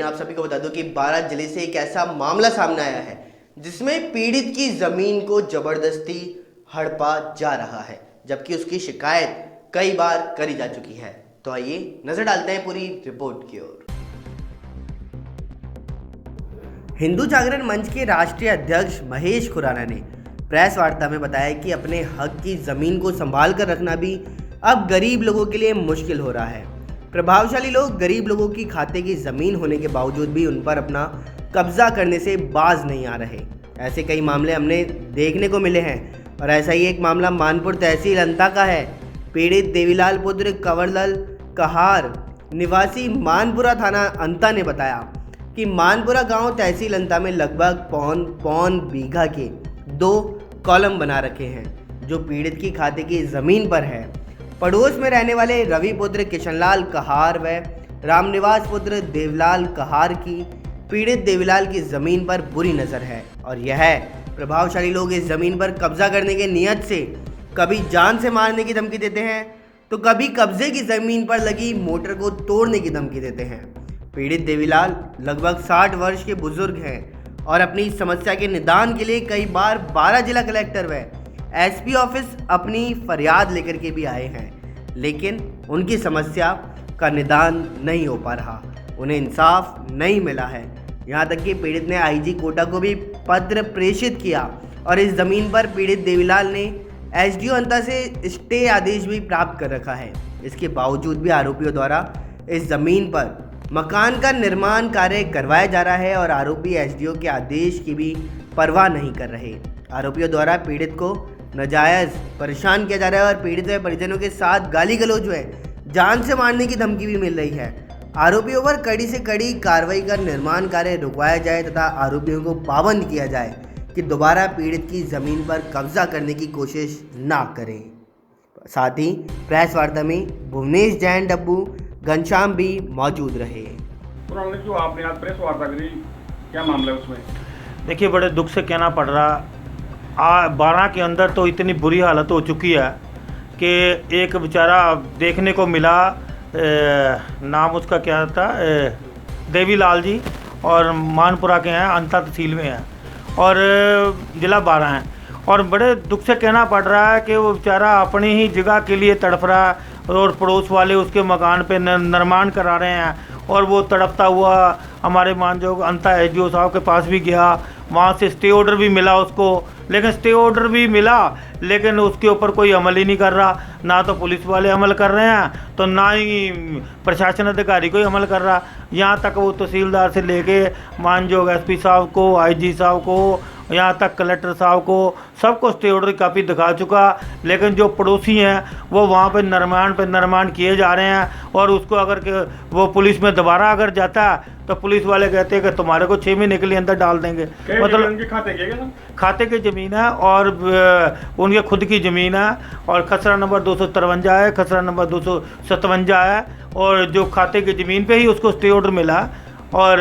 वहीं आप सभी को बता दूं कि बारां जिले से एक ऐसा मामला सामने आया है जिसमें पीड़ित की जमीन को जबरदस्ती हड़पा जा रहा है, जबकि उसकी शिकायत कई बार करी जा चुकी है। तो आइए नजर डालते हैं पूरी रिपोर्ट की ओर। हिंदू जागरण मंच के राष्ट्रीय अध्यक्ष महेश खुराना ने प्रेस वार्ता में बताया कि अपने हक की जमीन को संभाल कर रखना भी अब गरीब लोगों के लिए मुश्किल हो रहा है। प्रभावशाली लोग गरीब लोगों की खाते की जमीन होने के बावजूद भी उन पर अपना कब्जा करने से बाज नहीं आ रहे। ऐसे कई मामले हमने देखने को मिले हैं और ऐसा ही एक मामला मानपुर तहसील अंता का है। पीड़ित देवीलाल पुत्र कंवरलाल कहार निवासी मानपुरा थाना अंता ने बताया कि मानपुरा गांव तहसील अंता में लगभग पौन बीघा के 2 कॉलम बना रखे हैं जो पीड़ित की खाते की जमीन पर है। पड़ोस में रहने वाले रवि पुत्र किशनलाल कहार व रामनिवास पुत्र देवलाल कहार की पीड़ित देवीलाल की जमीन पर बुरी नजर है और यह प्रभावशाली लोग इस जमीन पर कब्जा करने के नियत से कभी जान से मारने की धमकी देते हैं तो कभी कब्जे की जमीन पर लगी मोटर को तोड़ने की धमकी देते हैं। पीड़ित देवीलाल लगभग 60 वर्ष के बुजुर्ग हैं और अपनी समस्या के निदान के लिए कई बार बारां जिला कलेक्टर व एसपी ऑफिस अपनी फरियाद लेकर के भी आए हैं, लेकिन उनकी समस्या का निदान नहीं हो पा रहा, उन्हें इंसाफ नहीं मिला है। यहाँ तक कि पीड़ित ने आईजी कोटा को भी पत्र प्रेषित किया और इस जमीन पर पीड़ित देवीलाल ने एसडीओ अंता से स्टे आदेश भी प्राप्त कर रखा है। इसके बावजूद भी आरोपियों द्वारा इस जमीन पर मकान का निर्माण कार्य करवाया जा रहा है और आरोपी एसडीओ के आदेश की भी परवाह नहीं कर रहे। आरोपियों द्वारा पीड़ित को नाजायज परेशान किया जा रहा है और पीड़ित व परिजनों के साथ गाली गलौज व जान से मारने की धमकी भी मिल रही है। आरोपियों पर कड़ी से कड़ी कार्रवाई कर निर्माण कार्य रुकवाया जाए तथा आरोपियों को पाबंद किया जाए कि दोबारा पीड़ित की जमीन पर कब्जा करने की कोशिश ना करें। साथ ही प्रेस वार्ता में भुवनेश जैन डब्बू घनश्याम भी मौजूद रहे। जो आपने आज प्रेस वार्ता करी, क्या मामला है उसमें? देखिए, बड़े दुख से कहना पड़ रहा, बारां के अंदर तो इतनी बुरी हालत हो चुकी है कि एक बेचारा देखने को मिला, नाम उसका क्या था, देवीलाल जी, और मानपुरा के हैं, अंता तहसील में हैं और ज़िला बारां है। और बड़े दुख से कहना पड़ रहा है कि वो बेचारा अपनी ही जगह के लिए तड़प रहा है और पड़ोस वाले उसके मकान पे निर्माण करा रहे हैं और वो तड़पता हुआ हमारे मानजोग अंता एसडीओ साहब के पास भी गया। वहाँ से स्टे ऑर्डर भी मिला उसको, लेकिन स्टे ऑर्डर भी मिला लेकिन उसके ऊपर कोई अमल ही नहीं कर रहा। ना तो पुलिस वाले अमल कर रहे हैं तो ना ही प्रशासन अधिकारी कोई अमल कर रहा। यहाँ तक वो तहसीलदार से लेके मानजोग एसपी साहब को, आईजी साहब को, यहाँ तक कलेक्टर साहब को, सबको स्टे ऑर्डर की कापी दिखा चुका, लेकिन जो पड़ोसी हैं वो वहाँ पे निर्माण किए जा रहे हैं और उसको अगर वो पुलिस में दोबारा अगर जाता है तो पुलिस वाले कहते हैं कि तुम्हारे को 6 महीने के लिए अंदर डाल देंगे। मतलब उनके खाते की ज़मीन है और उनके खुद की ज़मीन है और खसरा नंबर 253 है, खसरा नंबर 257 है और जो खाते की ज़मीन पे ही उसको स्टे ऑर्डर मिला। और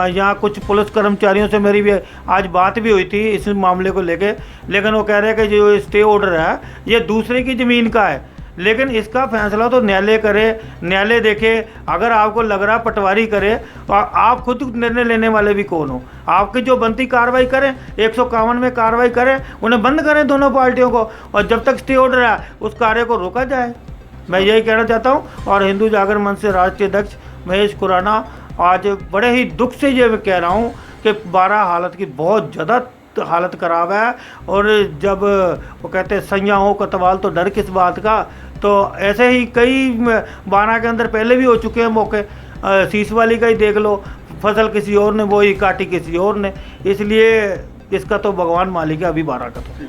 यहाँ कुछ पुलिस कर्मचारियों से मेरी भी आज बात भी हुई थी इस मामले को लेके, लेकिन वो कह रहे हैं कि जो स्टे ऑर्डर है ये दूसरे की ज़मीन का है, लेकिन इसका फैसला तो न्यायालय करे, न्यायालय देखे। अगर आपको लग रहा पटवारी करे तो आप खुद निर्णय लेने वाले भी कौन हो? आपकी जो बनती कार्रवाई करें, 151 में कार्रवाई करें, उन्हें बंद करें दोनों पार्टियों को, और जब तक स्टे ऑर्डर है उस कार्य को रोका जाए। मैं यही कहना चाहता हूँ। और हिंदू जागरण मंच से राष्ट्रीय अध्यक्ष महेश खुराना आज बड़े ही दुख से ये कह रहा हूँ कि बारां हालत की बहुत ज़्यादा हालत ख़राब है। और जब वो कहते हैं सैया हो कतवाल तो डर किस बात का, तो ऐसे ही कई बारां के अंदर पहले भी हो चुके हैं मौके। शीश वाली का ही देख लो, फसल किसी और ने बोई, काटी किसी और ने, इसलिए इसका तो भगवान मालिक है अभी बारां का तो।